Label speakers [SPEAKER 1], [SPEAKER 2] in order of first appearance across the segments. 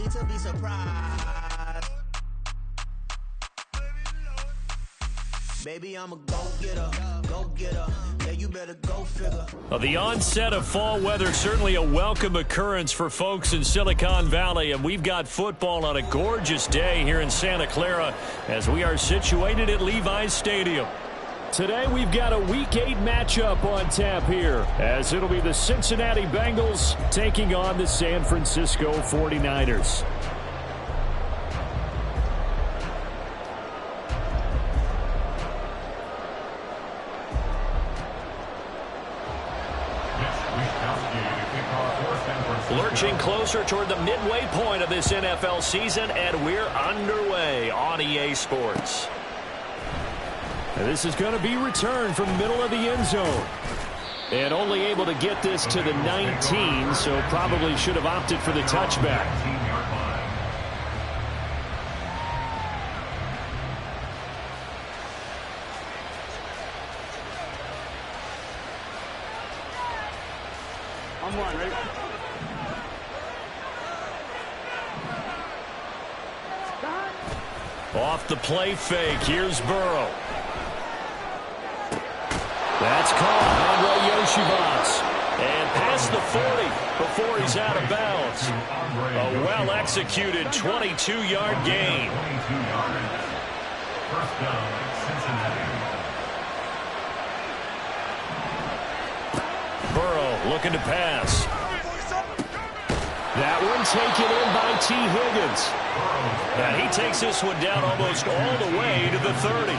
[SPEAKER 1] need to be surprised. Baby, I'm a go-getter, go-getter. Yeah, you better go figure.
[SPEAKER 2] Well, the onset of fall weather, certainly a welcome occurrence for folks in Silicon Valley, and we've got football on a gorgeous day here in Santa Clara as we are situated at Levi's Stadium. Today we've got a Week 8 matchup on tap here, as it'll be the Cincinnati Bengals taking on the San Francisco 49ers. Lurching closer toward the midway point of this NFL season, and we're underway on EA Sports. And this is going to be returned from the middle of the end zone. And only able to get this to the 19, so probably should have opted for the touchback.
[SPEAKER 3] I'm one, ready?
[SPEAKER 2] Off the play fake, here's Burrow. That's caught, Andre Yoshivas. And past the 40 before he's out of bounds. A well-executed 22-yard gain.
[SPEAKER 4] First down, Cincinnati.
[SPEAKER 2] Burrow looking to pass. That one taken in by T. Higgins. And he takes this one down almost all the way to the 30.
[SPEAKER 4] A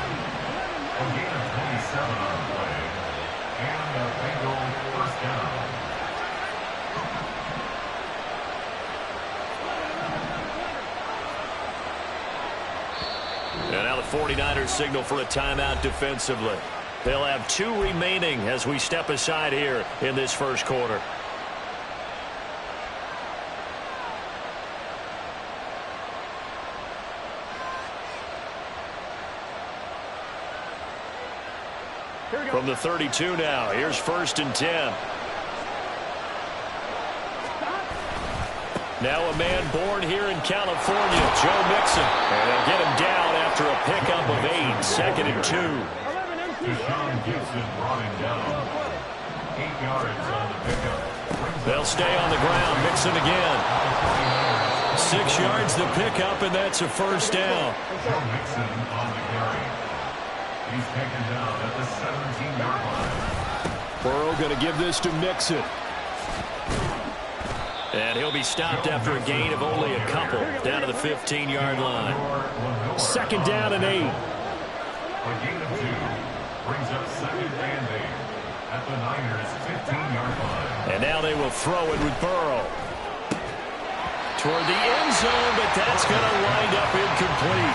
[SPEAKER 4] gain of 27 on the play. And a Bengal first down.
[SPEAKER 2] And now the 49ers signal for a timeout defensively. They'll have 2 remaining as we step aside here in this first quarter. From the 32 now, here's 1st and 10. Now a man born here in California, Joe Mixon. And they'll get him down after a pickup of 8, 2nd and 2.
[SPEAKER 4] Deshaun Gibson brought him down. 8 yards on the pickup.
[SPEAKER 2] They'll stay on the ground. Mixon again. 6 yards the pickup, and that's a first down.
[SPEAKER 4] Joe Mixon on the carry. He's taken down at the 17-yard line.
[SPEAKER 2] Burrow going to give this to Mixon. And he'll be stopped after a gain of only a couple down to the 15-yard line. 2nd down and 8.
[SPEAKER 4] A gain of 2 brings up 2nd and 8 at the Niners' 15-yard line.
[SPEAKER 2] And now they will throw it with Burrow. Toward the end zone, but that's going to wind up incomplete.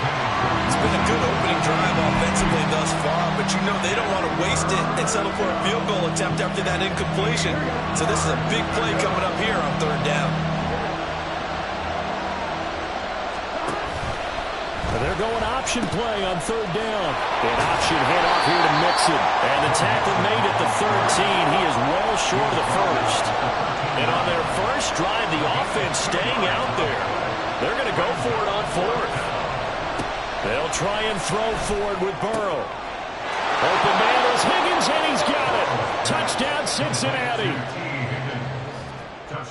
[SPEAKER 5] It's been a good opening drive offensively thus far, but you know they don't want to waste it and settle for a field goal attempt after that incompletion. So this is a big play coming up here on 3rd down.
[SPEAKER 2] They're going option play on 3rd down. An option hit off here to Mixon. And the tackle made at the 13. He is well short of the first. And on their first drive, the offense staying out there. They're going to go for it on 4th. They'll try and throw for it with Burrow. Open man is Higgins, and he's got it. Touchdown, Cincinnati.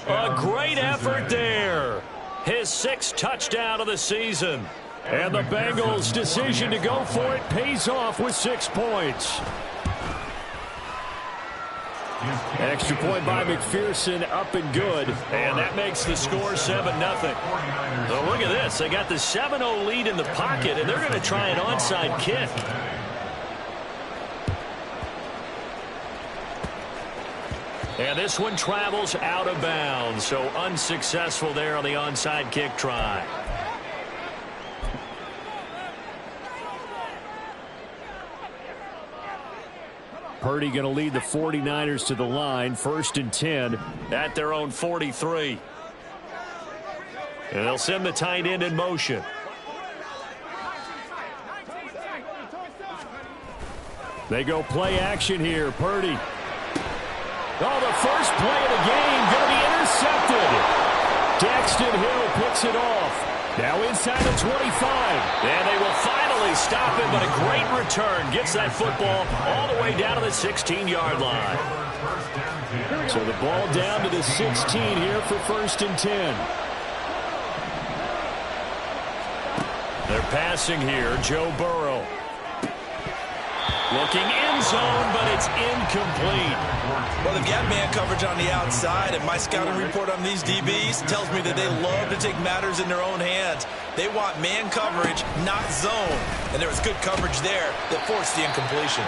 [SPEAKER 2] A great effort there. His 6th touchdown of the season. And the Bengals' decision to go for it pays off with 6 points. Extra point by McPherson, up and good. And that makes the score 7-0. So look at this. They got the 7-0 lead in the pocket, and they're going to try an onside kick. And this one travels out of bounds, so unsuccessful there on the onside kick try. Purdy going to lead the 49ers to the line, 1st and 10 at their own 43. And they'll send the tight end in motion. They go play action here. Purdy. Oh, the first play of the game going to be intercepted. Daxton Hill picks it off. Now inside the 25. And they will finally stop him, but a great return. Gets that football all the way down to the 16-yard line. So the ball down to the 16 here for 1st and 10. They're passing here. Joe Burrow. Looking end zone, but it's incomplete.
[SPEAKER 5] Well, they've got man coverage on the outside, and my scouting report on these DBs tells me that they love to take matters in their own hands. They want man coverage, not zone. And there was good coverage there that forced the incompletion.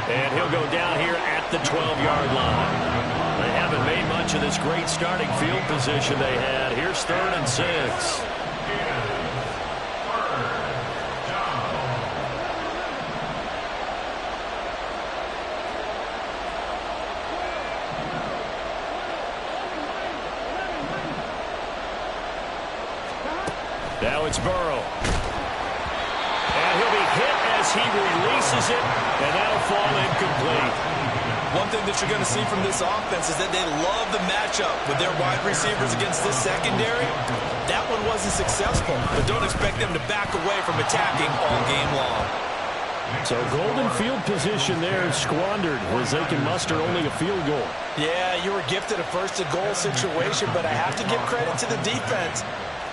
[SPEAKER 2] And he'll go down here at the 12-yard line. They haven't made much of this great starting field position they had. Here's 3rd and 6. Now it's Burrow. And he'll be hit as he releases it, and that'll fall incomplete.
[SPEAKER 5] One thing that you're going to see from this offense is that they love the matchup with their wide receivers against this secondary. That one wasn't successful, but don't expect them to back away from attacking all game long.
[SPEAKER 2] So golden field position there squandered as they can muster only a field goal.
[SPEAKER 5] Yeah, you were gifted a 1st-and-goal situation, but I have to give credit to the defense.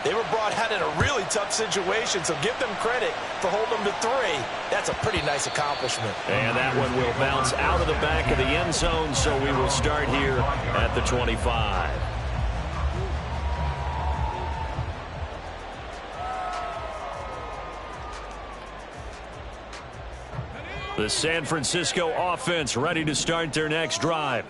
[SPEAKER 5] They were brought out in a really tough situation, so give them credit for holding them to 3. That's a pretty nice accomplishment.
[SPEAKER 2] And that one will bounce out of the back of the end zone, so we will start here at the 25. The San Francisco offense ready to start their next drive.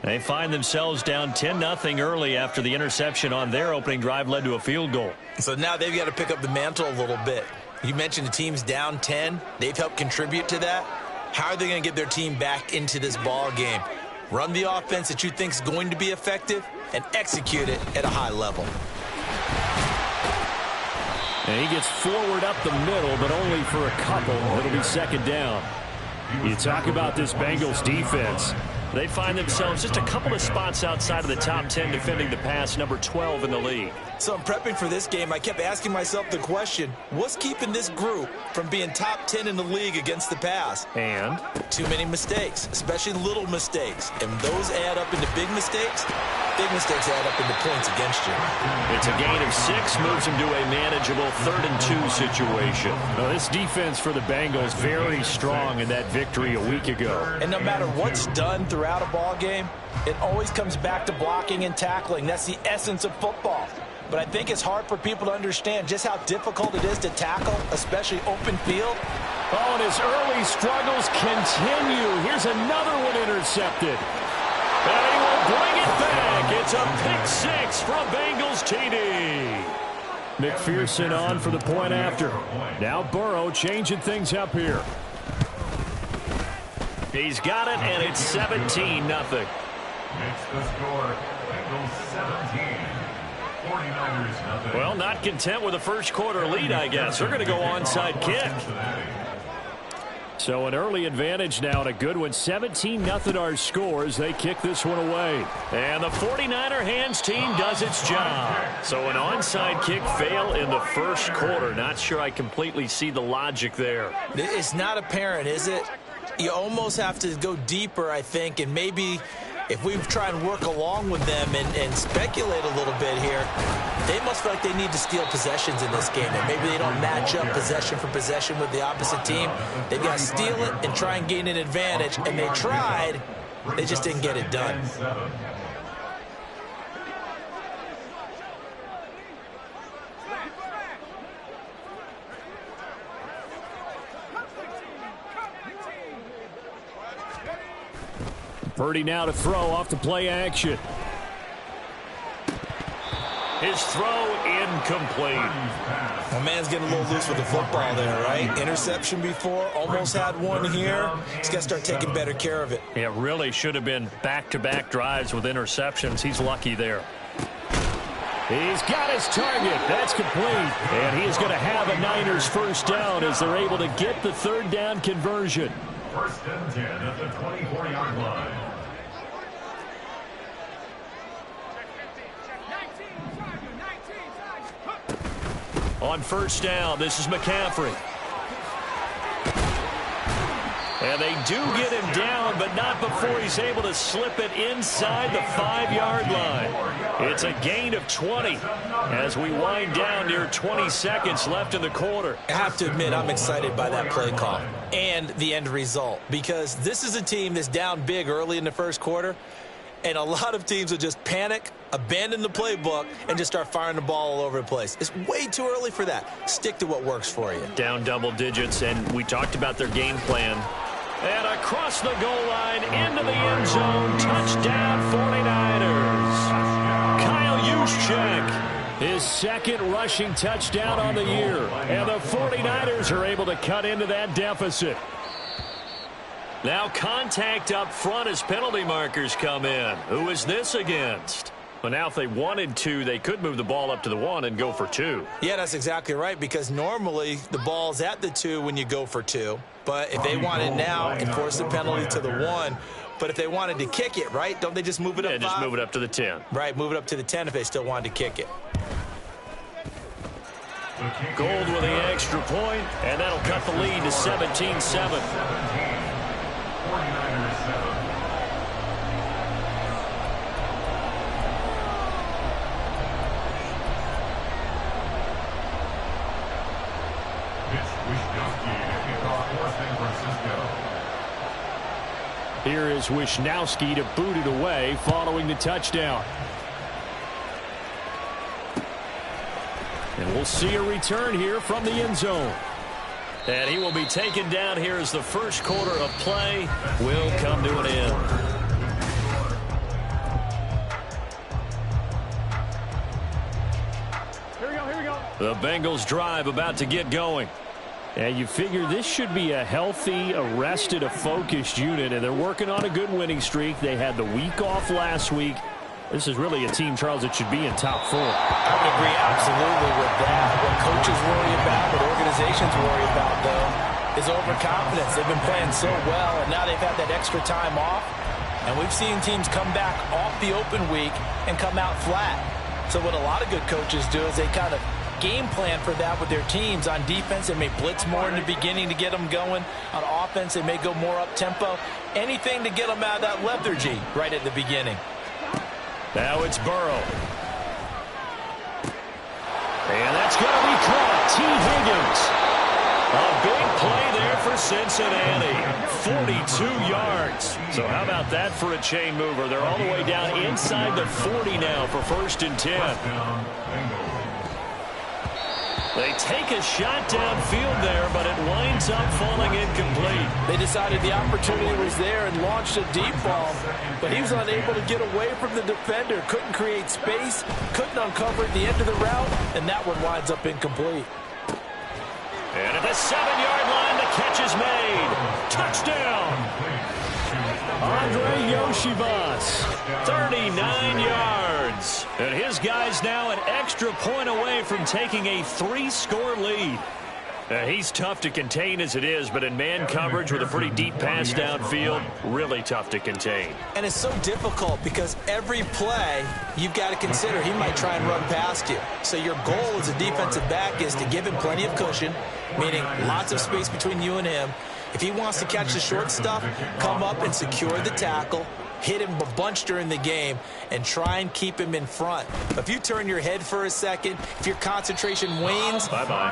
[SPEAKER 2] They find themselves down 10-0 early after the interception on their opening drive led to a field goal.
[SPEAKER 5] So now they've got to pick up the mantle a little bit. You mentioned the team's down 10. They've helped contribute to that. How are they going to get their team back into this ball game? Run the offense that you think is going to be effective and execute it at a high level.
[SPEAKER 2] And he gets forward up the middle, but only for a couple. It'll be 2nd down. You talk about this Bengals defense. They find themselves just a couple of spots outside of the top 10 defending the pass, number 12 in the league.
[SPEAKER 5] So I'm prepping for this game. I kept asking myself the question, what's keeping this group from being top 10 in the league against the pass?
[SPEAKER 2] And?
[SPEAKER 5] Too many mistakes, especially little mistakes. And those add up into big mistakes. Big mistakes add up into points against you.
[SPEAKER 2] It's a gain of 6, moves him to a manageable 3rd and 2 situation. Now, this defense for the Bengals very strong in that victory a week ago.
[SPEAKER 5] And no matter what's done throughout a ball game, it always comes back to blocking and tackling. That's the essence of football. But I think it's hard for people to understand just how difficult it is to tackle, especially open field.
[SPEAKER 2] Oh, and his early struggles continue. Here's another one intercepted. And he will bring it back. It's a pick 6 from Bengals TD. McPherson on for the point after. Now Burrow changing things up here. He's got it, and it's 17-0.
[SPEAKER 4] Makes the score. Bengals 17. 49ers 0.
[SPEAKER 2] Well, not content with a first quarter lead, I guess. They're going to go onside kick. So an early advantage now and a good one. 17-0 our score as they kick this one away. And the 49er hands team does its job. So an onside kick fail in the first quarter. Not sure I completely see the logic there.
[SPEAKER 5] It's not apparent, is it? You almost have to go deeper, I think, and maybe if we try and work along with them and speculate a little bit here, they must feel like they need to steal possessions in this game, and maybe they don't match up possession for possession with the opposite team. They've got to steal it and try and gain an advantage, and they tried. They just didn't get it done.
[SPEAKER 2] Purdy now to throw off the play action. His throw incomplete.
[SPEAKER 5] Well, man's getting a little loose with the football there, right? Interception before, almost had one here. He's got to start taking better care of it.
[SPEAKER 2] It really should have been back-to-back drives with interceptions. He's lucky there. He's got his target. That's complete. And he is going to have a Niners first down as they're able to get the third down conversion.
[SPEAKER 4] 1st and 10 at the 24-yard line.
[SPEAKER 2] On first down, this is McCaffrey. And they do get him down, but not before he's able to slip it inside the 5-yard line. It's a gain of 20 as we wind down near 20 seconds left in the quarter.
[SPEAKER 5] I have to admit, I'm excited by that play call and the end result, because this is a team that's down big early in the first quarter, and a lot of teams will just panic, abandon the playbook, and just start firing the ball all over the place. It's way too early for that. Stick to what works for you.
[SPEAKER 2] Down double digits, and we talked about their game plan. And across the goal line, into the end zone, touchdown 49ers. Kyle Juszczyk, his second rushing touchdown on the year. And the 49ers are able to cut into that deficit. Now contact up front as penalty markers come in. Who is this against? Well, now if they wanted to, they could move the ball up to the 1 and go for 2.
[SPEAKER 5] Yeah, that's exactly right, because normally the ball's at the 2 when you go for 2. But if they wanted now, enforce the penalty to the 1. But if they wanted to kick it, right, don't they just move it up 5?
[SPEAKER 2] Yeah, just move it up to the 10.
[SPEAKER 5] Right, move it up to the 10 if they still wanted to kick it.
[SPEAKER 2] Gold with the extra point, and that'll cut the lead to 17-7.
[SPEAKER 4] 49ers 7.
[SPEAKER 2] Here is Wisnowski to boot it away following the touchdown. And we'll see a return here from the end zone. And he will be taken down here as the first quarter of play will come to an end.
[SPEAKER 3] Here we go.
[SPEAKER 2] The Bengals drive about to get going. And you figure this should be a healthy, arrested, a focused unit, and they're working on a good winning streak. They had the week off last week. This is really a team, Charles, that should be in top 4.
[SPEAKER 5] I would agree absolutely with that. What coaches worry about, what organizations worry about, though, is overconfidence. They've been playing so well, and now they've had that extra time off. And we've seen teams come back off the open week and come out flat. So what a lot of good coaches do is they kind of game plan for that with their teams. On defense, they may blitz more in the beginning to get them going. On offense, they may go more up-tempo. Anything to get them out of that lethargy right at the beginning.
[SPEAKER 2] Now it's Burrow. And that's going to be caught. T. Higgins. A big play there for Cincinnati. 42 yards. So how about that for a chain mover? They're all the way down inside the 40 now for 1st and 10. They take a shot downfield there, but it winds up falling incomplete.
[SPEAKER 5] They decided the opportunity was there and launched a deep ball, but he was unable to get away from the defender. Couldn't create space, couldn't uncover at the end of the route, and that one winds up incomplete.
[SPEAKER 2] And at the 7-yard line, the catch is made. Touchdown! Andre Yoshivas, 39 yards. And his guy's now an extra point away from taking a 3-score lead. He's tough to contain as it is, but in man coverage with a pretty deep pass downfield, really tough to contain.
[SPEAKER 5] And it's so difficult because every play you've got to consider he might try and run past you. So your goal as a defensive back is to give him plenty of cushion, meaning lots of space between you and him. If he wants to catch the short stuff, come up and secure the tackle, hit him a bunch during the game, and try and keep him in front. If you turn your head for a second, if your concentration wanes,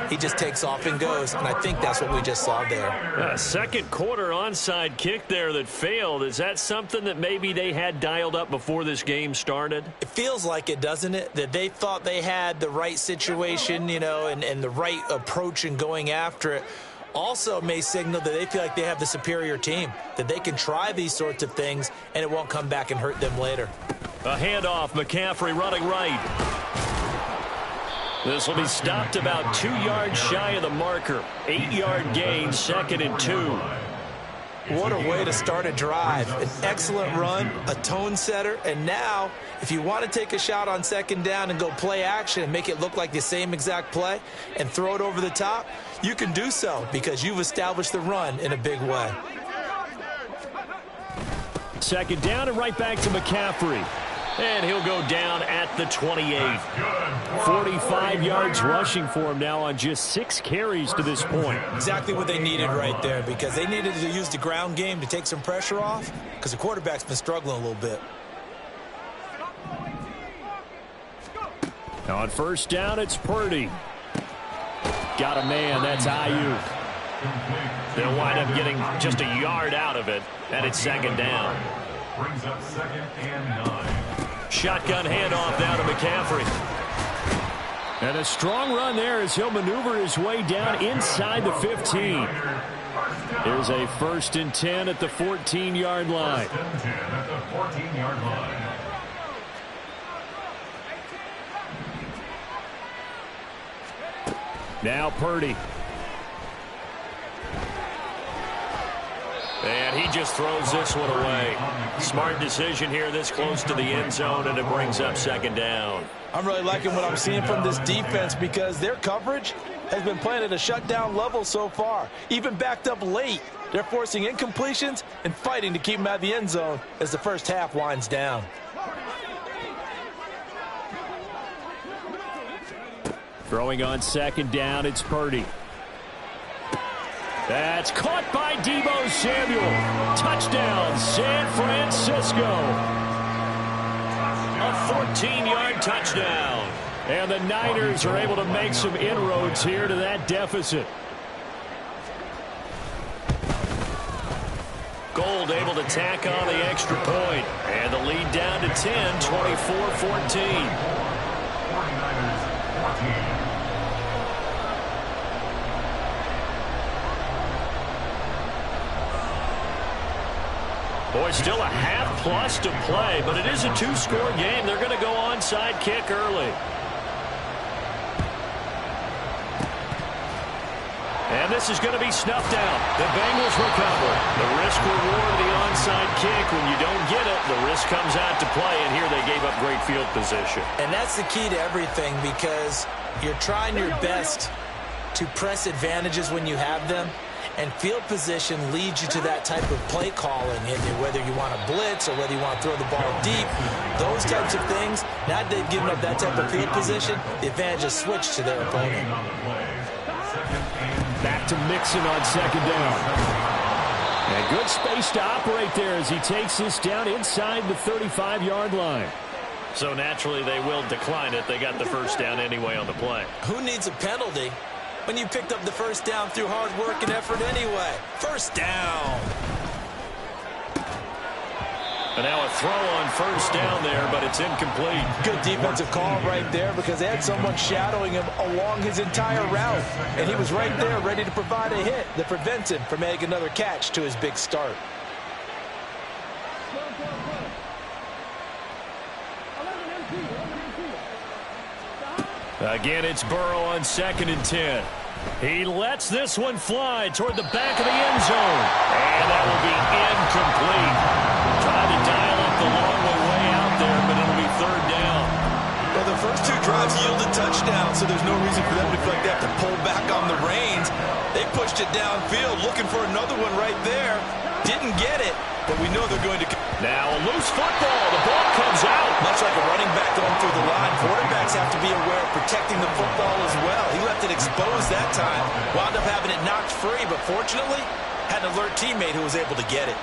[SPEAKER 5] he just takes off and goes, and I think that's what we just saw there.
[SPEAKER 2] Second quarter onside kick there that failed. Is that something that maybe they had dialed up before this game started?
[SPEAKER 5] It feels like it, doesn't it? That they thought they had the right situation, you know, and the right approach in going after it. Also may signal that they feel like they have the superior team, that they can try these sorts of things and it won't come back and hurt them later.
[SPEAKER 2] A handoff, McCaffrey running right. This will be stopped about 2 yards shy of the marker. 8-yard gain, 2nd and 2.
[SPEAKER 5] What a way to start a drive. An excellent run, a tone setter, and now if you want to take a shot on 2nd down and go play action and make it look like the same exact play and throw it over the top, you can do so because you've established the run in a big way.
[SPEAKER 2] 2nd down and right back to McCaffrey. And he'll go down at the 28. 45 yards rushing for him now on just 6 carries to this point.
[SPEAKER 5] Exactly what they needed right there, because they needed to use the ground game to take some pressure off, because the quarterback's been struggling a little bit.
[SPEAKER 2] On first down, it's Purdy. Got a man, that's Ayuk. They'll wind up getting just a yard out of it, and it's second down.
[SPEAKER 4] Brings up 2nd and 9.
[SPEAKER 2] Shotgun handoff now to McCaffrey. And a strong run there as he'll maneuver his way down inside the 15. There's a 1st and 10 at the 14-yard line.
[SPEAKER 4] 1st and 10 at the 14-yard line.
[SPEAKER 2] Now Purdy. And he just throws this one away. Smart decision here this close to the end zone, and it brings up second down.
[SPEAKER 5] I'm really liking what I'm seeing from this defense, because their coverage has been playing at a shutdown level so far. Even backed up late, they're forcing incompletions and fighting to keep them out of the end zone as the first half winds down.
[SPEAKER 2] Throwing on second down, it's Purdy. That's caught by Deebo Samuel. Touchdown, San Francisco. A 14-yard touchdown. And the Niners are able to make some inroads here to that deficit. Gold able to tack on the extra point. And the lead down to 10, 24-14.
[SPEAKER 4] 49ers 14.
[SPEAKER 2] Boy, still a half-plus to play, but it is a 2-score game. They're going to go onside kick early. And this is going to be snuffed out. The Bengals recover. The risk-reward of the onside kick. When you don't get it, the risk comes out to play, and here they gave up great field position.
[SPEAKER 5] And that's the key to everything, because you're trying your best to press advantages when you have them. And field position leads you to that type of play calling, and whether you want to blitz or whether you want to throw the ball deep, those types of things. Now that they've given up that type of field position, the advantage is switched to their opponent.
[SPEAKER 2] Back to Mixon on second down. And good space to operate there as he takes this down inside the 35-yard line. So naturally they will decline it. They got the first down anyway on the play.
[SPEAKER 5] Who needs a penalty when you picked up the first down through hard work and effort anyway? First down.
[SPEAKER 2] And now a throw on first down there, but it's incomplete.
[SPEAKER 5] Good defensive call right there, because they had someone shadowing him along his entire route. And he was right there ready to provide a hit that prevents him from making another catch to his big start.
[SPEAKER 2] Again, it's Burrow on 2nd and 10. He lets this one fly toward the back of the end zone. And that will be incomplete. Trying to dial up the long way out there, but it'll be third down.
[SPEAKER 5] Well, the first 2 drives yielded touchdowns, so there's no reason for them to feel like they have to pull back on the reins. They pushed it downfield, looking for another one right there. Didn't get it, but we know they're going to...
[SPEAKER 2] Now a loose football. The ball comes out.
[SPEAKER 5] Much like a running back going through the line, quarterbacks have to be aware of protecting the football as well. He left it exposed that time, wound up having it knocked free, but fortunately had an alert teammate who was able to get it.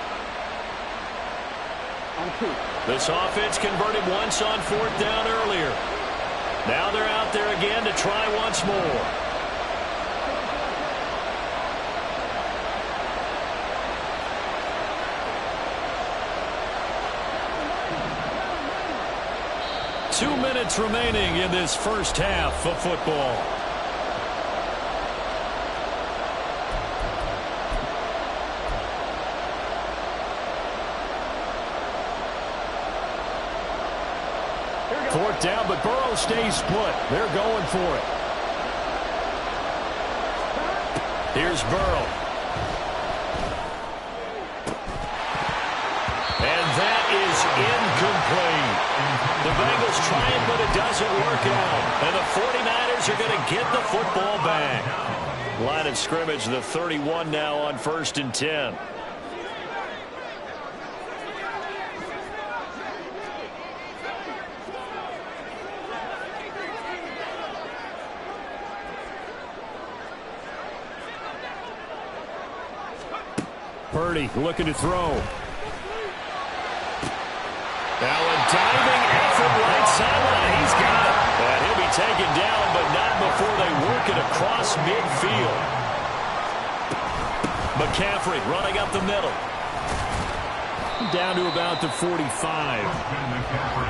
[SPEAKER 2] This offense converted once on 4th down earlier. Now they're out there again to try once more. Two minutes remaining in this first half of football. Fourth down, but Burrow stays put. They're going for it. Here's Burrow. And that is incomplete. The Bengals try it, but it doesn't work out. And the 49ers are going to get the football back. Line of scrimmage, the 31 now on 1st and 10. Purdy looking to throw. Now a diving effort right sideline. He's got it. And he'll be taken down, but not before they work it across midfield. McCaffrey running up the middle. Down to about the 45.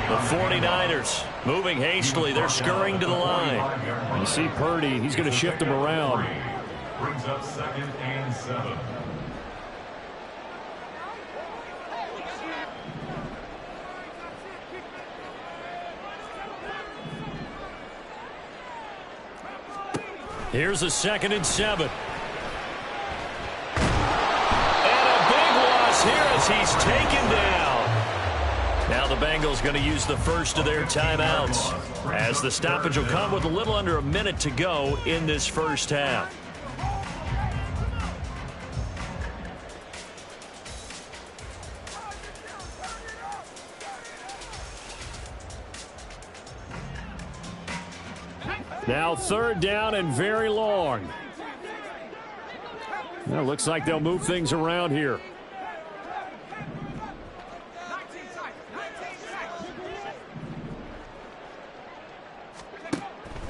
[SPEAKER 2] The 49ers moving hastily. They're scurrying to the line. You see Purdy. He's going to shift them around.
[SPEAKER 4] Brings up 2nd and 7.
[SPEAKER 2] Here's a 2nd and 7. And a big loss here as he's taken down. Now the Bengals going to use the first of their timeouts, as the stoppage will come with a little under a minute to go in this first half. Now 3rd down and very long. Well, looks like they'll move things around here.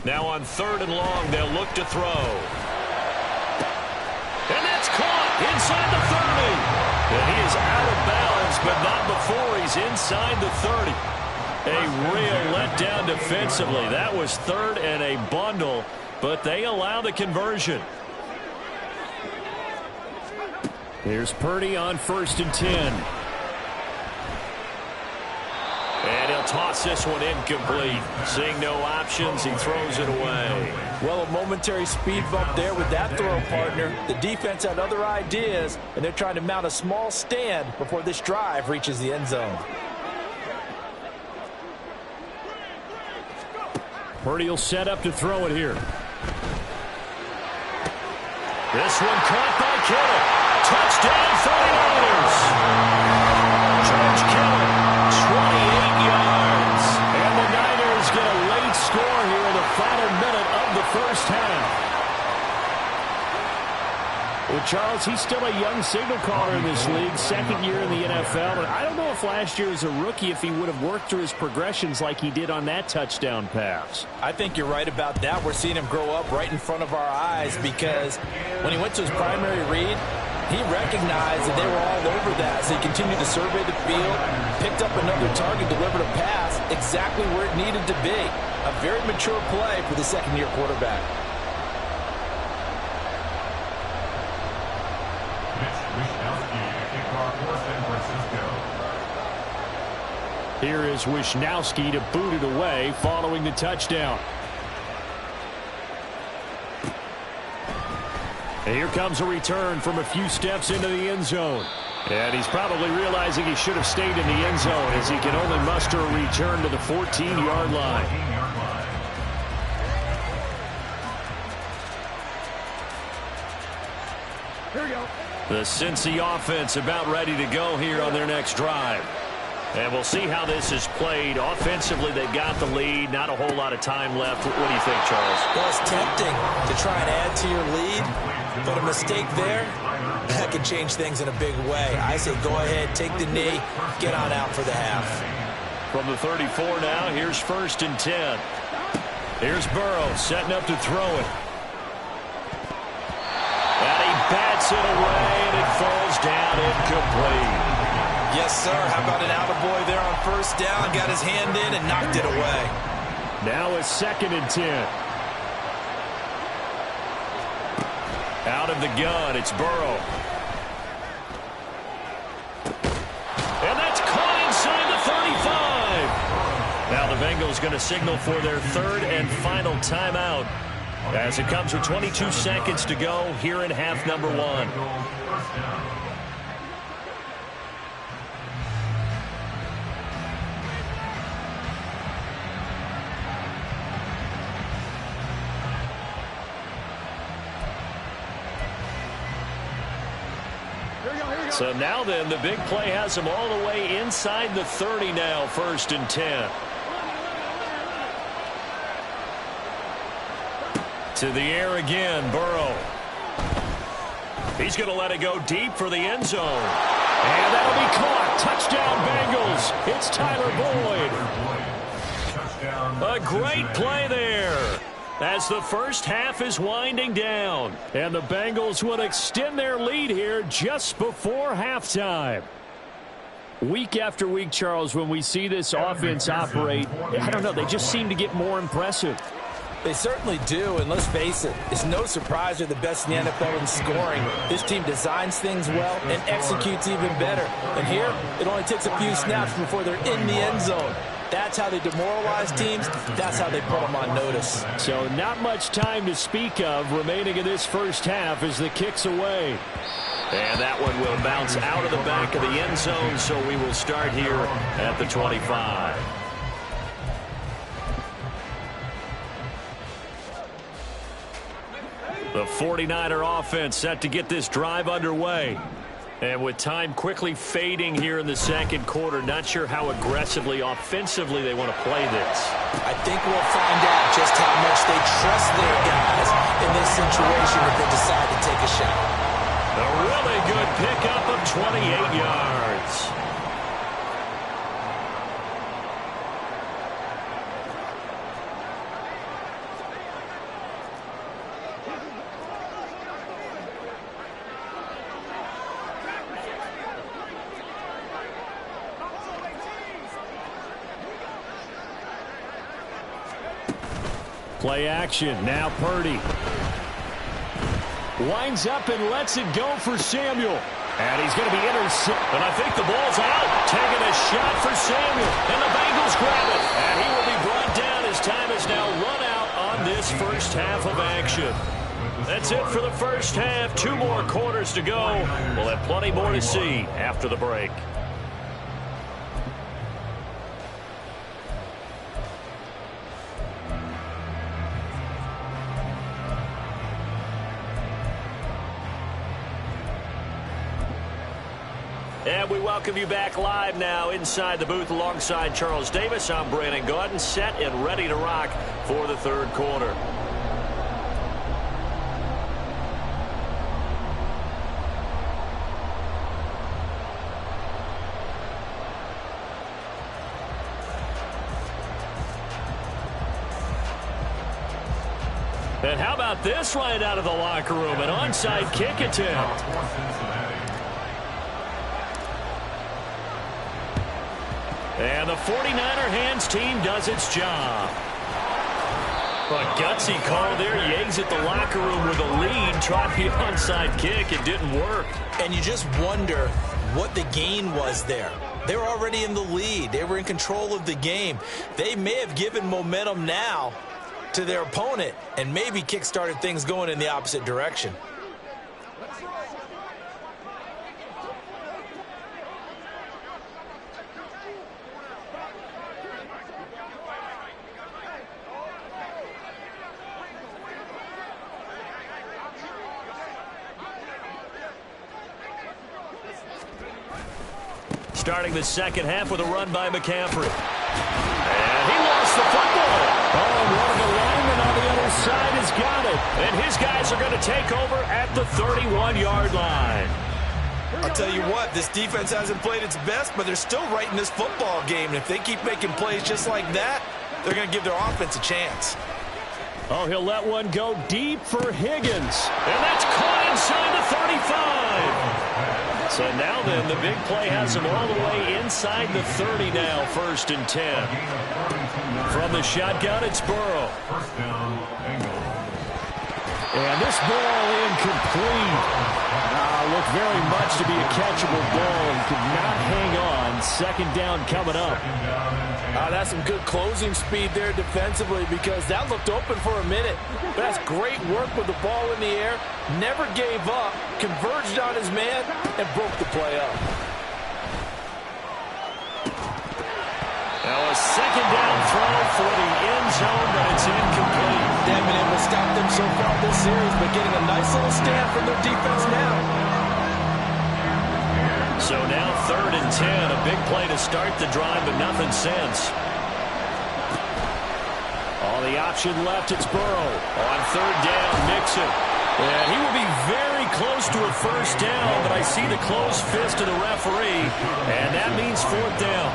[SPEAKER 2] Now on 3rd and long, they'll look to throw. And that's caught inside the 30. And he is out of bounds, but not before he's inside the 30. A real letdown defensively. That was 3rd and a bundle, but they allow the conversion. Here's Purdy on 1st and 10. And he'll toss this one incomplete. Seeing no options, he throws it away.
[SPEAKER 5] Well, a momentary speed bump there with that throw, partner. The defense had other ideas, and they're trying to mount a small stand before this drive reaches the end zone.
[SPEAKER 2] Purdy will set up to throw it here. This one caught by Kittle. Touchdown 49ers. George Kittle, 28 yards. And the Niners get a late score here in the final minute of the first half. Well, Charles, he's still a young signal caller in this league, 2nd year in the NFL. And I don't know if last year as a rookie, if he would have worked through his progressions like he did on that touchdown pass.
[SPEAKER 5] I think you're right about that. We're seeing him grow up right in front of our eyes, because when he went to his primary read, he recognized that they were all over that. So he continued to survey the field, picked up another target, delivered a pass exactly where it needed to be. A very mature play for the 2nd-year quarterback.
[SPEAKER 2] Here is Wisnowski to boot it away following the touchdown. And here comes a return from a few steps into the end zone. And he's probably realizing he should have stayed in the end zone, as he can only muster a return to the 14-yard line.
[SPEAKER 3] Here we go.
[SPEAKER 2] The Cincy offense about ready to go here on their next drive. And we'll see how this is played. Offensively, they've got the lead. Not a whole lot of time left. What do you think, Charles?
[SPEAKER 5] Well, it's tempting to try and add to your lead, but a mistake there, that could change things in a big way. I say go ahead, take the knee, get on out for the half.
[SPEAKER 2] From the 34 now, here's 1st and 10. Here's Burrow setting up to throw it. And he bats it away, and it falls down incomplete.
[SPEAKER 5] Yes, sir. How about an attaboy there on 1st down? Got his hand in and knocked it away.
[SPEAKER 2] Now it's 2nd and 10. Out of the gun, it's Burrow. And that's caught inside the 35. Now the Bengals going to signal for their 3rd and final timeout, as it comes with 22 seconds to go here in half number 1. So now then, the big play has them all the way inside the 30 now, 1st and 10. To the air again, Burrow. He's going to let it go deep for the end zone. And that'll be caught. Touchdown, Bengals. It's Tyler Boyd. A great play there as the first half is winding down. And the Bengals will extend their lead here just before halftime. Week after week, Charles, when we see this offense operate, I don't know, they just seem to get more impressive.
[SPEAKER 5] They certainly do, and let's face it, it's no surprise they're the best in the NFL in scoring. This team designs things well and executes even better. And here, it only takes a few snaps before they're in the end zone. That's how they demoralize teams. That's how they put them on notice.
[SPEAKER 2] So not much time to speak of remaining in this first half as the kick's away. And that one will bounce out of the back of the end zone, so we will start here at the 25. The 49er offense set to get this drive underway. And with time quickly fading here in the second quarter, not sure how aggressively, offensively they want to play this.
[SPEAKER 5] I think we'll find out just how much they trust their guys in this situation if they decide to take a shot.
[SPEAKER 2] A really good pickup of 28 yards. Play action. Now Purdy. Winds up and lets it go for Samuel. And he's going to be intercepted. And I think the ball's out. Taking a shot for Samuel. And the Bengals grab it. And he will be brought down. His time is now run out on this first half of action. That's it for the first half. 2 more quarters to go. We'll have plenty more to see after the break. And we welcome you back live now inside the booth alongside Charles Davis. I'm Brandon Gaudin, set and ready to rock for the third quarter. And how about this right out of the locker room? An onside kick attempt. And the 49er hands team does its job. A gutsy call there. Yates at the locker room with a lead. Tried the onside kick. It didn't work.
[SPEAKER 5] And you just wonder what the gain was there. They were already in the lead. They were in control of the game. They may have given momentum now to their opponent and maybe kick-started things going in the opposite direction.
[SPEAKER 2] Starting the second half with a run by McCaffrey. And he lost the football. Oh, one of the linemen on the other side has got it. And his guys are going to take over at the 31-yard line.
[SPEAKER 5] I'll tell you what, this defense hasn't played its best, but they're still right in this football game. And if they keep making plays just like that, they're going to give their offense a chance.
[SPEAKER 2] Oh, he'll let one go deep for Higgins. And that's caught inside the 35. So now then, the big play has him all the way inside the 30 now, 1st and 10. From the shotgun, it's Burrow. And this ball incomplete. Looked very much to be a catchable ball and could not hang on. Second down coming up.
[SPEAKER 5] That's some good closing speed there defensively because that looked open for a minute. But that's great work with the ball in the air. Never gave up, converged on his man, and broke the play up.
[SPEAKER 2] Now a second down throw for the end zone, but it's incomplete.
[SPEAKER 5] They haven't been able to stop them so far this series, but getting a nice little stand from their defense now.
[SPEAKER 2] So now 3rd and 10, a big play to start the drive, but nothing since. All the option left, it's Burrow. On 3rd down, Mixon. And he will be very close to a first down, but I see the closed fist of the referee, and that means fourth down.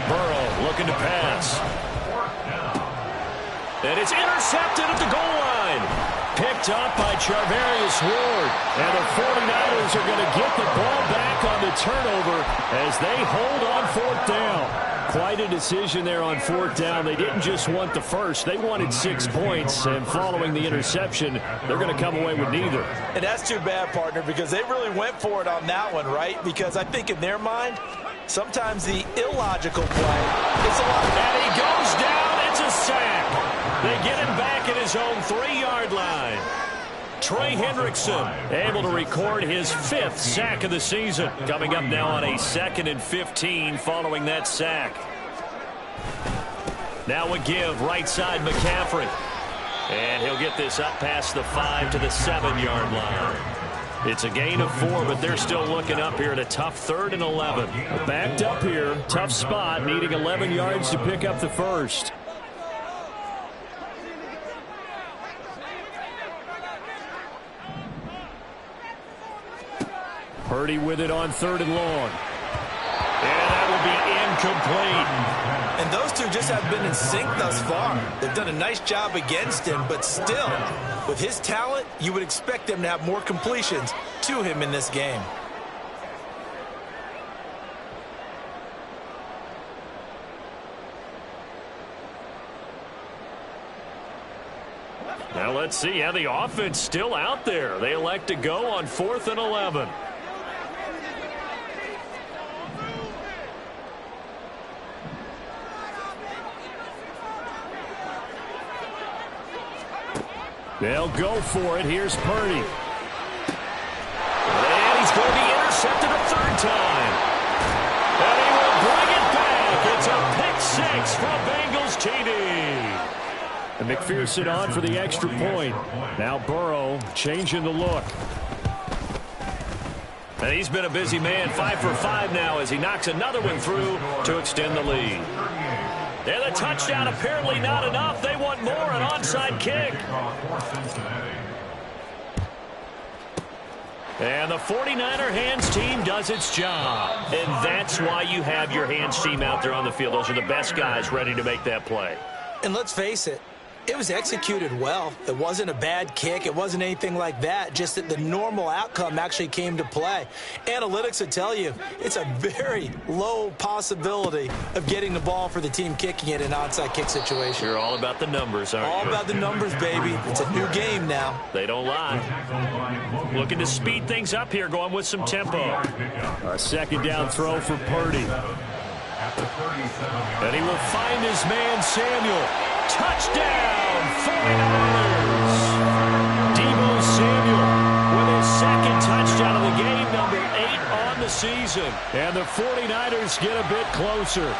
[SPEAKER 2] Burrow looking to pass. And it's intercepted at the goal line. Picked up by Charvarius Ward. And the 49ers are going to get the ball back on the turnover as they hold on fourth down. Quite a decision there on fourth down. They didn't just want the first. They wanted 6 points. And following the interception, they're going to come away with neither.
[SPEAKER 5] And that's too bad, partner, because they really went for it on that one, right? Because I think in their mind, sometimes the illogical play is a lot.
[SPEAKER 2] And he goes down. It's a sack. They get him back at his own 3-yard line. Trey Hendrickson able to record his 5th sack of the season. Coming up now on a 2nd and 15 following that sack. Now a give right side McCaffrey. And he'll get this up past the 5 to the 7-yard line. It's a gain of 4, but they're still looking up here at a tough 3rd and 11.
[SPEAKER 3] Backed up here, tough spot, needing 11 yards to pick up the first. Purdy with it on 3rd and long.
[SPEAKER 2] And that will be incomplete.
[SPEAKER 5] And those two just have been in sync thus far. They've done a nice job against him, but still, with his talent, you would expect them to have more completions to him in this game.
[SPEAKER 2] Now let's see how the offense still out there. They elect to go on 4th and 11.
[SPEAKER 3] They'll go for it. Here's Purdy.
[SPEAKER 2] And he's going to be intercepted a 3rd time. And he will bring it back. It's a pick 6 for a Bengals TD.
[SPEAKER 3] And McPherson on for the extra point. Now Burrow changing the look.
[SPEAKER 2] And he's been a busy man, 5 for 5 now as he knocks another one through to extend the lead. And the touchdown apparently not enough. They want more, an onside kick. And the 49er hands team does its job. And that's why you have your hands team out there on the field. Those are the best guys ready to make that play.
[SPEAKER 5] And let's face it, it was executed well. It wasn't a bad kick. It wasn't anything like that. Just that the normal outcome actually came to play. Analytics will tell you it's a very low possibility of getting the ball for the team kicking it in an onside kick situation.
[SPEAKER 2] You're all about the numbers, aren't you?
[SPEAKER 5] All about the numbers, baby. It's a new game now.
[SPEAKER 2] They don't lie. Looking to speed things up here, going with some tempo.
[SPEAKER 3] A 2nd down throw for Purdy.
[SPEAKER 2] And he will find his man, Samuel. Touchdown, 49ers. Deebo Samuel with his 2nd touchdown of the game, number 8 on the season.
[SPEAKER 3] And the 49ers get a bit closer.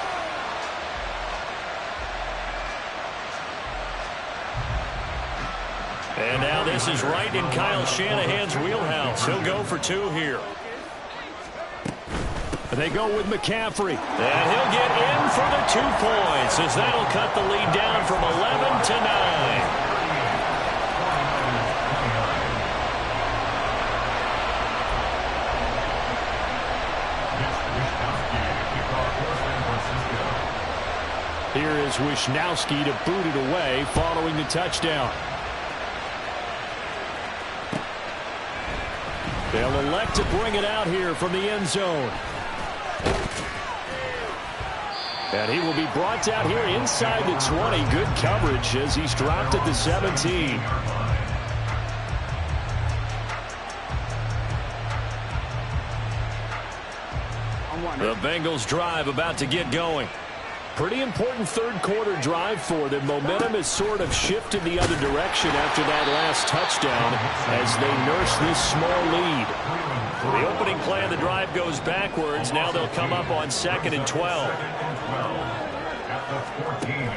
[SPEAKER 2] And now this is right in Kyle Shanahan's wheelhouse. He'll go for 2 here.
[SPEAKER 3] They go with McCaffrey.
[SPEAKER 2] And he'll get in for the 2 points as that'll cut the lead down from 11 to 9.
[SPEAKER 3] Here is Wisnowski to boot it away following the touchdown. They'll elect to bring it out here from the end zone. And he will be brought down here inside the 20. Good coverage as he's dropped at the 17.
[SPEAKER 2] The Bengals drive about to get going.
[SPEAKER 3] Pretty important 3rd quarter drive for them. Momentum has sort of shifted the other direction after that last touchdown as they nurse this small lead.
[SPEAKER 2] The opening play of the drive goes backwards. Now they'll come up on 2nd and 12.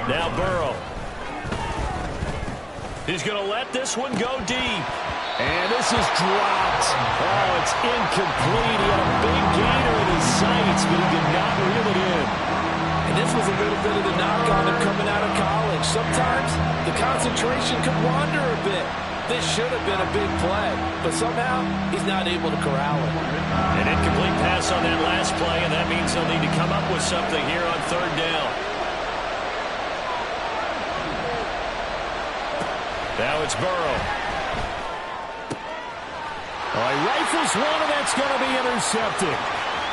[SPEAKER 2] Now Burrow. He's going to let this one go deep.
[SPEAKER 3] And this is dropped. Oh, it's incomplete. He had a big gainer in his sights, but he did not reel it in.
[SPEAKER 5] And this was a little bit of the knock on him coming out of college. Sometimes the concentration could wander a bit. This should have been a big play, but somehow he's not able to corral it.
[SPEAKER 2] An incomplete pass on that last play, and that means they'll need to come up with something here on third down. Now it's Burrow.
[SPEAKER 3] He rifles one, and that's going to be intercepted.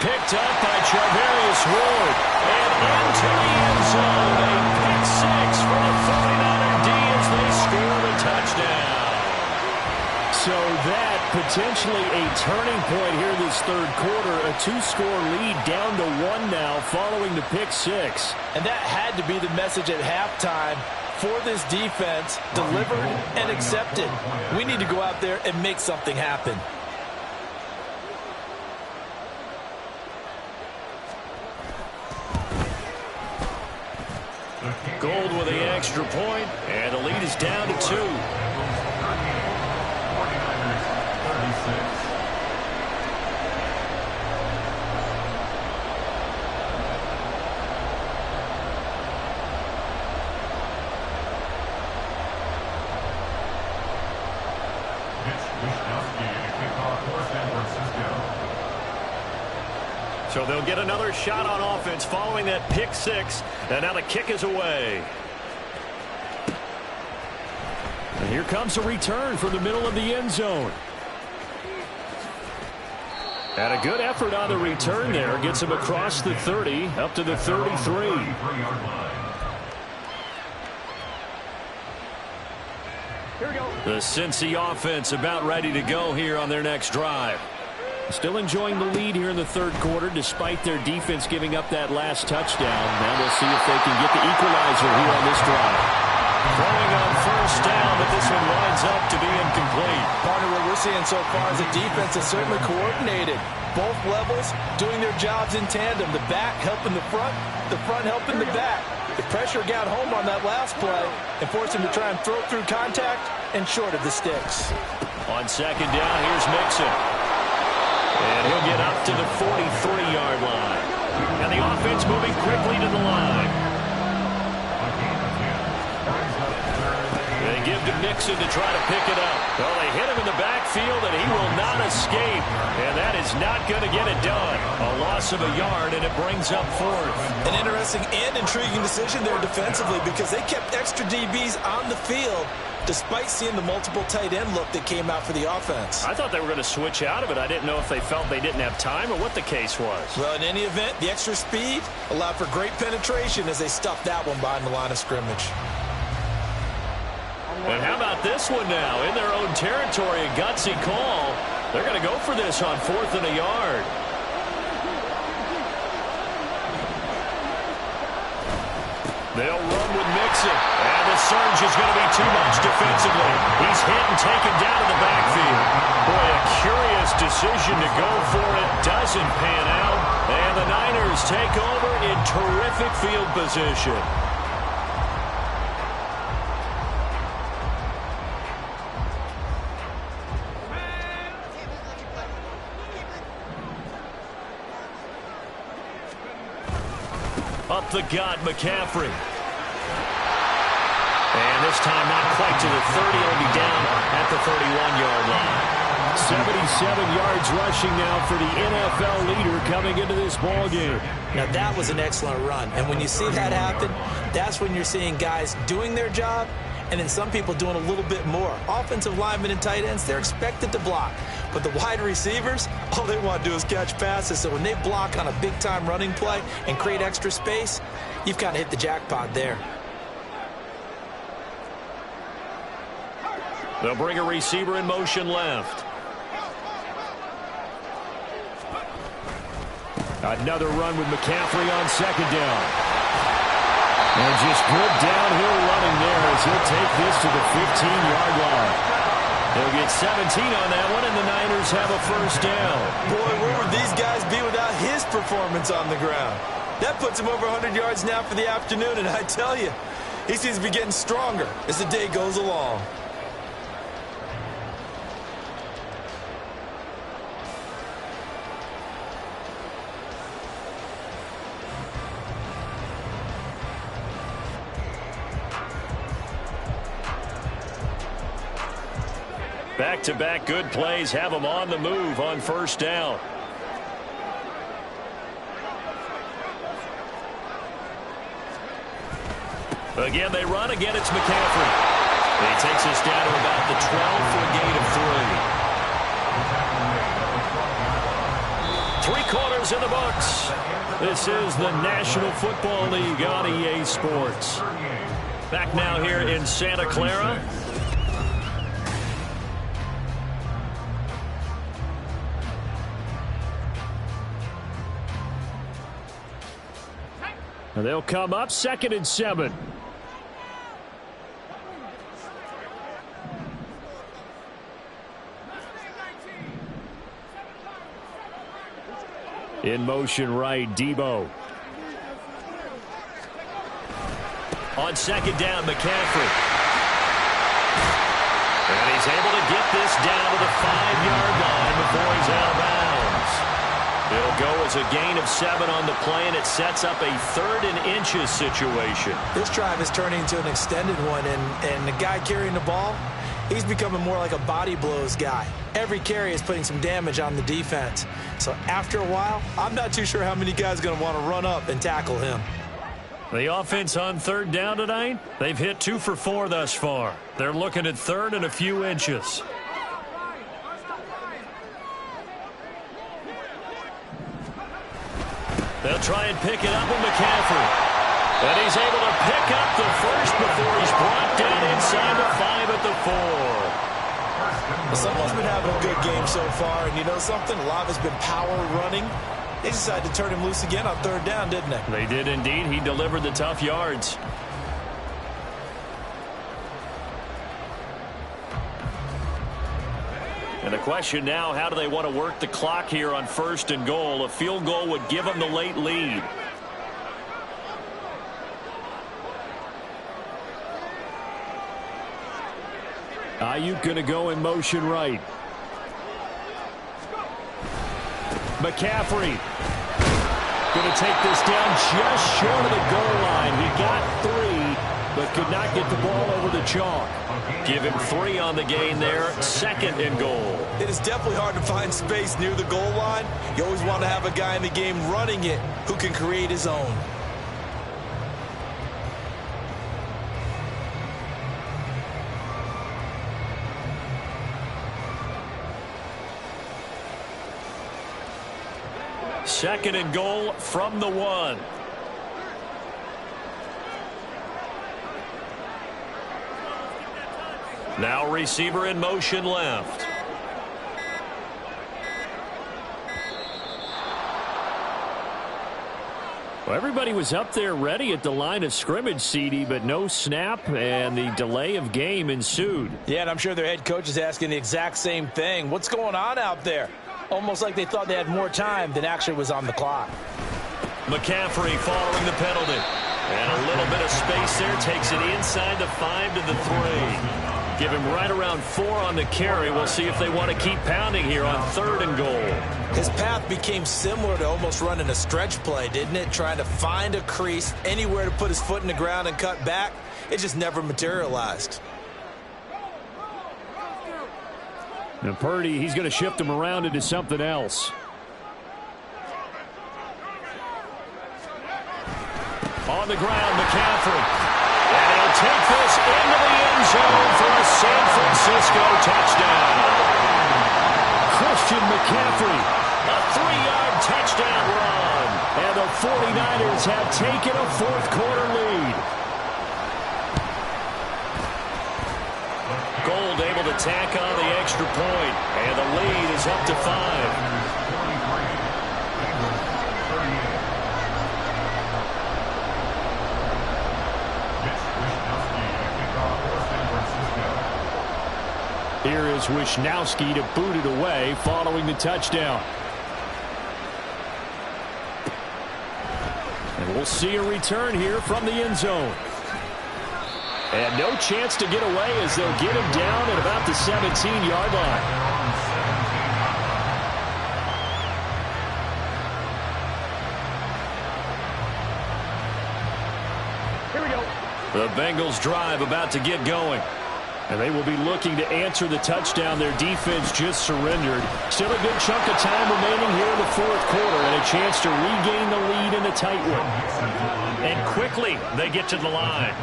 [SPEAKER 2] Picked up by Charvarius Ward. And into the end zone. A pick six for the 49er D as they score the touchdown.
[SPEAKER 3] So that potentially a turning point here this third quarter. A two-score lead down to one now following the pick six.
[SPEAKER 5] And that had to be the message at halftime for this defense. Delivered and accepted. We need to go out there and make something happen.
[SPEAKER 2] Gold with the extra point, and the lead is down to 2.
[SPEAKER 4] 49ers 36.
[SPEAKER 2] So they'll get another shot on offense following that pick six, and now the kick is away.
[SPEAKER 3] And here comes a return from the middle of the end zone. And a good effort on the return there. Gets him across the 30, up to the 33.
[SPEAKER 2] The Cincy offense about ready to go here on their next drive.
[SPEAKER 3] Still enjoying the lead here in the third quarter despite their defense giving up that last touchdown. Now we'll see if they can get the equalizer here on this drive.
[SPEAKER 2] Throwing on first down, but this one winds up to be incomplete.
[SPEAKER 5] Partner, what we're seeing so far is the defense is certainly coordinated. Both levels doing their jobs in tandem. The back helping the front helping the back. The pressure got home on that last play and forced him to try and throw through contact and short of the sticks.
[SPEAKER 2] On second down, here's Mixon. And he'll get up to the 43-yard line. And the offense moving quickly to the line. They give to Mixon to try to pick it up. Well, they hit him in the backfield, and he will not escape. And that is not going to get it done. A loss of a yard, and it brings up fourth.
[SPEAKER 5] An interesting and intriguing decision there defensively because they kept extra DBs on the field despite seeing the multiple tight end look that came out for the offense.
[SPEAKER 2] I thought they were going to switch out of it. I didn't know if they felt they didn't have time or what the case was.
[SPEAKER 5] Well, in any event, the extra speed allowed for great penetration as they stuffed that one behind the line of scrimmage.
[SPEAKER 2] And how about this one now? In their own territory, a gutsy call. They're going to go for this on 4th and a yard. They'll run with Mixon. And the surge is going to be too much defensively. He's hit and taken down in the backfield. Boy, a curious decision to go for it. Doesn't pan out. And the Niners take over in terrific field position. Up the gut, McCaffrey. And this time not quite to the 30. It'll be down at the 31-yard line.
[SPEAKER 3] 77 yards rushing now for the NFL leader coming into this ball game.
[SPEAKER 5] Now that was an excellent run. And when you see that happen, that's when you're seeing guys doing their job and then some people doing a little bit more. Offensive linemen and tight ends, they're expected to block. But the wide receivers, all they want to do is catch passes. So when they block on a big-time running play and create extra space, you've kind of hit the jackpot there.
[SPEAKER 2] They'll bring a receiver in motion left.
[SPEAKER 3] Another run with McCaffrey on second down. And just good downhill running there as he'll take this to the 15-yard line.
[SPEAKER 2] They'll get 17 on that one, and the Niners have a first down.
[SPEAKER 5] Boy, where would these guys be without his performance on the ground? That puts him over 100 yards now for the afternoon, and I tell you, he seems to be getting stronger as the day goes along.
[SPEAKER 3] Back-to-back good plays have them on the move on first down. Again, they run. Again, it's McCaffrey. He takes us down to about the 12 for a gain of 3. 3 quarters in the books. This is the National Football League on EA Sports. Back now here in Santa Clara. And they'll come up 2nd and 7. In motion right, Debo. On 2nd down, McCaffrey. And he's able to get this down to the 5-yard line before he's out of bounds. It'll go as a gain of 7 on the play, and it sets up a 3rd and inches situation.
[SPEAKER 5] This drive is turning into an extended one, and the guy carrying the ball, he's becoming more like a body blows guy. Every carry is putting some damage on the defense. So after a while, I'm not too sure how many guys are going to want to run up and tackle him.
[SPEAKER 3] The offense on 3rd down tonight, they've hit 2 for 4 thus far. They're looking at 3rd and a few inches. They'll try and pick it up with McCaffrey. And he's able to pick up the first before he's brought down inside the 5 at the 4.
[SPEAKER 5] Someone's been having a good game so far, and you know something? A lot has been power running. They decided to turn him loose again on 3rd down, didn't they?
[SPEAKER 3] They did indeed. He delivered the tough yards. And the question now, how do they want to work the clock here on 1st and goal? A field goal would give them the late lead. Ayuk going to go in motion right. McCaffrey going to take this down just short of the goal line. He got 3, but could not get the ball over the chalk. Give him 3 on the gain there. 2nd and goal.
[SPEAKER 5] It is definitely hard to find space near the goal line. You always want to have a guy in the game running it who can create his own.
[SPEAKER 3] Second and goal from the 1. Now receiver in motion left. Well, everybody was up there ready at the line of scrimmage, CD, but no snap, and the delay of game ensued.
[SPEAKER 5] Yeah, and I'm sure their head coach is asking the exact same thing. What's going on out there? Almost like they thought they had more time than actually was on the clock.
[SPEAKER 3] McCaffrey following the penalty. And a little bit of space there. Takes it inside the 5 to the 3. Give him right around 4 on the carry. We'll see if they want to keep pounding here on 3rd and goal.
[SPEAKER 5] His path became similar to almost running a stretch play, didn't it? Trying to find a crease, anywhere to put his foot in the ground and cut back. It just never materialized.
[SPEAKER 3] And Purdy, he's going to shift him around into something else. On the ground, McCaffrey. And he'll take this into the end zone for a San Francisco touchdown. Christian McCaffrey, a 3-yard touchdown run. And the 49ers have taken a 4th quarter lead. Gold able to tack on the extra point, and the lead is up to 5. Here is Wisnowski to boot it away following the touchdown. And we'll see a return here from the end zone. And no chance to get away as they'll get him down at about the 17-yard line. Here we go. The Bengals drive about to get going.
[SPEAKER 2] And they will be looking to answer the touchdown their defense just surrendered. Still a good chunk of time remaining here in the fourth quarter and a chance to regain the lead in a tight one.
[SPEAKER 3] And quickly they get to the line.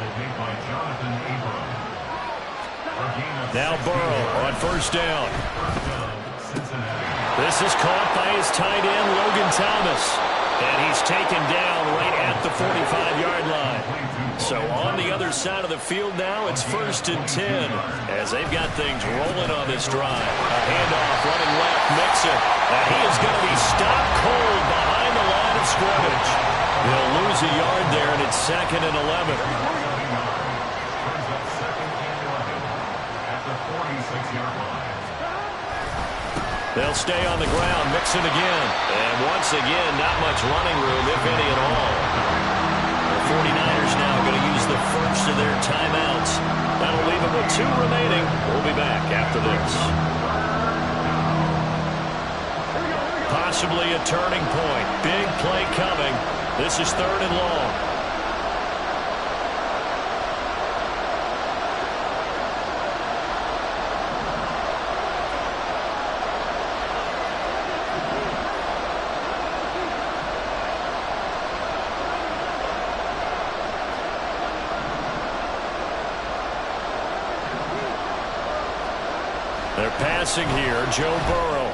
[SPEAKER 3] Now Burrow on first down. This is caught by his tight end, Logan Thomas. And he's taken down right at the 45-yard line. So on the other side of the field now, it's 1st and 10 as they've got things rolling on this drive. A handoff running left, Mixon. And he is going to be stopped cold behind the line of scrimmage. They'll lose a yard there, and it's 2nd and 11. They'll stay on the ground, Mixon again. And once again, not much running room, if any at all. The 49ers now going to use the first of their timeouts. That'll leave them with 2 remaining. We'll be back after this. Possibly a turning point. Big play coming. This is 3rd and long. They're passing here. Joe Burrow.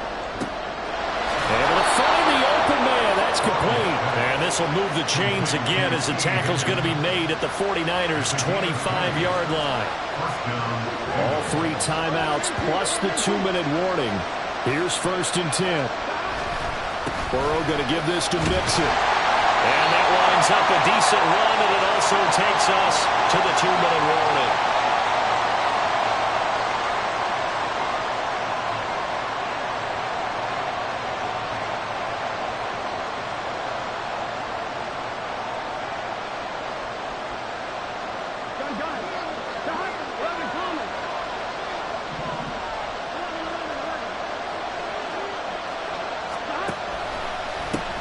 [SPEAKER 3] Able to find the open man. That's complete. And this will move the chains again as the tackle's going to be made at the 49ers' 25-yard line. All 3 timeouts plus the 2-minute warning. Here's 1st and 10. Burrow going to give this to Mixon. And that lines up a decent run, and it also takes us to the 2-minute warning.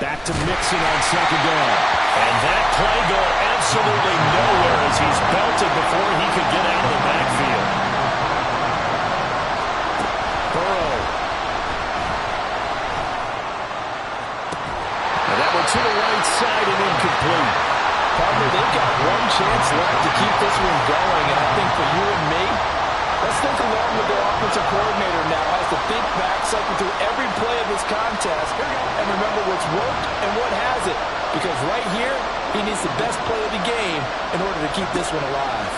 [SPEAKER 2] Back to Mixon on 2nd down. And that play going absolutely nowhere as he's belted before he could get out of the backfield. Burrow. And that one to the right side and incomplete.
[SPEAKER 5] Partner, they've got one chance left to keep this one going, and I think for you and me, let's think along with their offensive coordinator now as to think back, cycle through every play of this contest, and remember what's worked and what hasn't. Because right here, he needs the best play of the game in order to keep this one alive.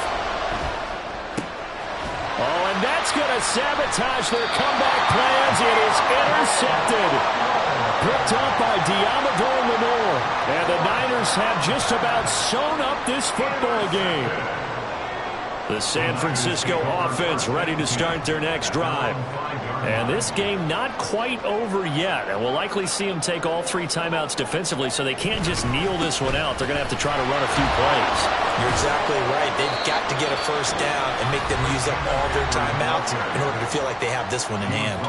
[SPEAKER 2] Oh, and that's going to sabotage their comeback plans. It is intercepted. Picked up by Diamador Lenore. And the Niners have just about sewn up this football game. The San Francisco offense ready to start their next drive. And this game not quite over yet. And we'll likely see them take all 3 timeouts defensively, so they can't just kneel this one out. They're going to have to try to run a few plays.
[SPEAKER 5] You're exactly right. They've got to get a first down and make them use up all their timeouts in order to feel like they have this one in hand.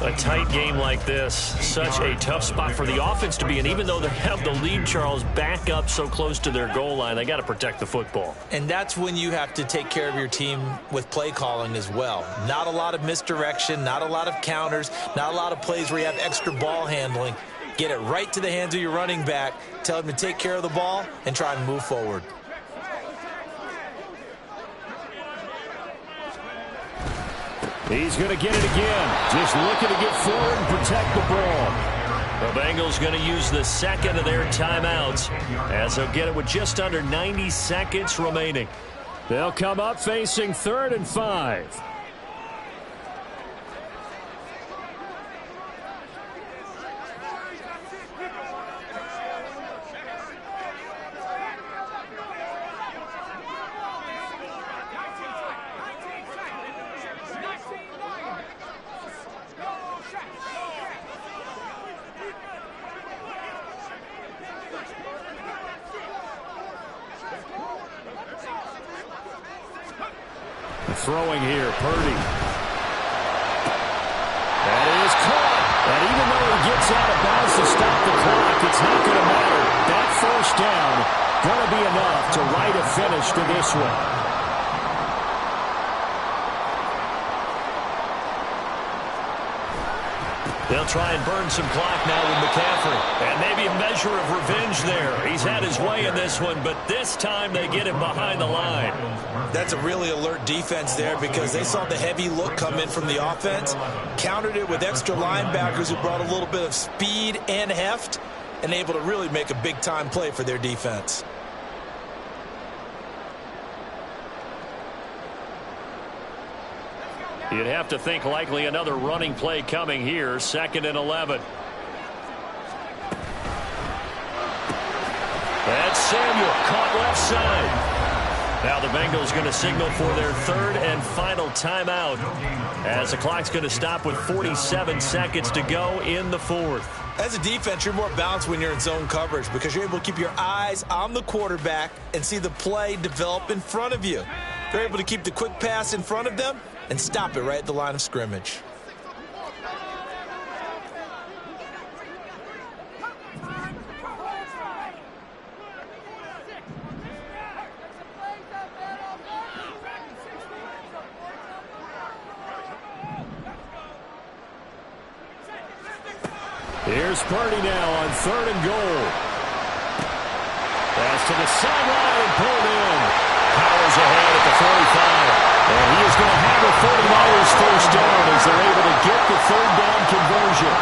[SPEAKER 3] A tight game like this, such a tough spot for the offense to be in. Even though they have the lead, Charles, back up so close to their goal line, they got to protect the football.
[SPEAKER 5] And that's when you have to take care of your team with play calling as well. Not a lot of misdirection, not a lot of counters, not a lot of plays where you have extra ball handling. Get it right to the hands of your running back, tell him to take care of the ball, and try and move forward.
[SPEAKER 2] He's going to get it again. Just looking to get forward and protect the ball.
[SPEAKER 3] The Bengals going to use the 2nd of their timeouts as they'll get it with just under 90 seconds remaining.
[SPEAKER 2] They'll come up facing 3rd and 5. Throwing here, Purdy. That is caught. And even though he gets out of bounds to stop the clock, it's not going to matter. That first down going to be enough to write a finish to this one.
[SPEAKER 3] They'll try and burn some clock now with McCaffrey. And maybe a measure of revenge there. He's had his way in this one, but this time they get him behind the line.
[SPEAKER 5] That's a really alert defense there because they saw the heavy look come in from the offense, countered it with extra linebackers who brought a little bit of speed and heft, and able to really make a big-time play for their defense.
[SPEAKER 3] You'd have to think likely another running play coming here, 2nd and 11. That's Samuel, caught left side. Now the Bengals going to signal for their 3rd and final timeout as the clock's going to stop with 47 seconds to go in the 4th.
[SPEAKER 5] As a defense, you're more balanced when you're in zone coverage because you're able to keep your eyes on the quarterback and see the play develop in front of you. They're able to keep the quick pass in front of them and stop it right at the line of scrimmage.
[SPEAKER 3] Here's Purdy now on 3rd and goal. Pass to the sideline and pulled in. Powers ahead at the 45. And he is going to have a 49ers first down as they're able to get the 3rd down conversion.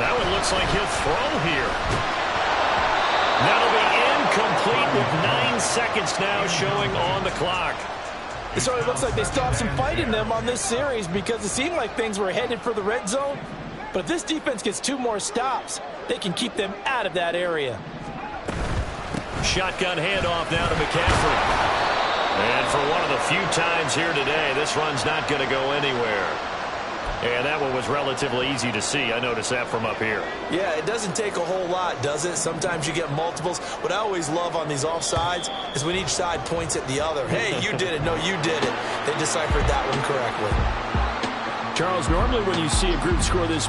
[SPEAKER 3] That one looks like he'll throw here. That'll be incomplete with 9 seconds now showing on the clock.
[SPEAKER 5] It certainly looks like they still have some fight in them on this series because it seemed like things were headed for the red zone. But if this defense gets 2 more stops, they can keep them out of that area.
[SPEAKER 3] Shotgun handoff now to McCaffrey. And for one of the few times here today, this run's not going to go anywhere. And that one was relatively easy to see. I noticed that from up here.
[SPEAKER 5] Yeah, it doesn't take a whole lot, does it? Sometimes you get multiples. What I always love on these offsides is when each side points at the other. Hey, you did it. No, you did it. They deciphered that one correctly.
[SPEAKER 2] Charles, normally when you see a group score this